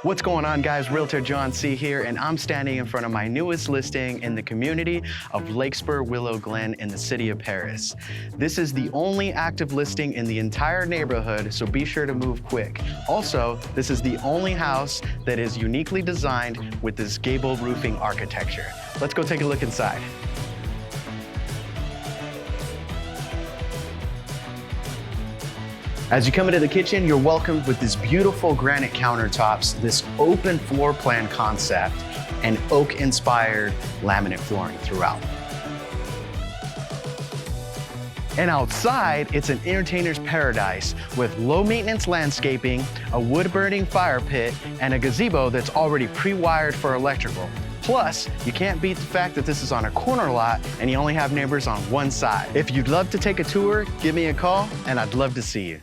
What's going on, guys? Realtor John C. here, and I'm standing in front of my newest listing in the community of Lakespur Willow Glen in the city of Perris. This is the only active listing in the entire neighborhood, so be sure to move quick. Also, this is the only house that is uniquely designed with this gable roofing architecture. Let's go take a look inside. As you come into the kitchen, you're welcomed with this beautiful granite countertops, this open floor plan concept, and oak-inspired laminate flooring throughout. And outside, it's an entertainer's paradise with low-maintenance landscaping, a wood-burning fire pit, and a gazebo that's already pre-wired for electrical. Plus, you can't beat the fact that this is on a corner lot and you only have neighbors on one side. If you'd love to take a tour, give me a call and I'd love to see you.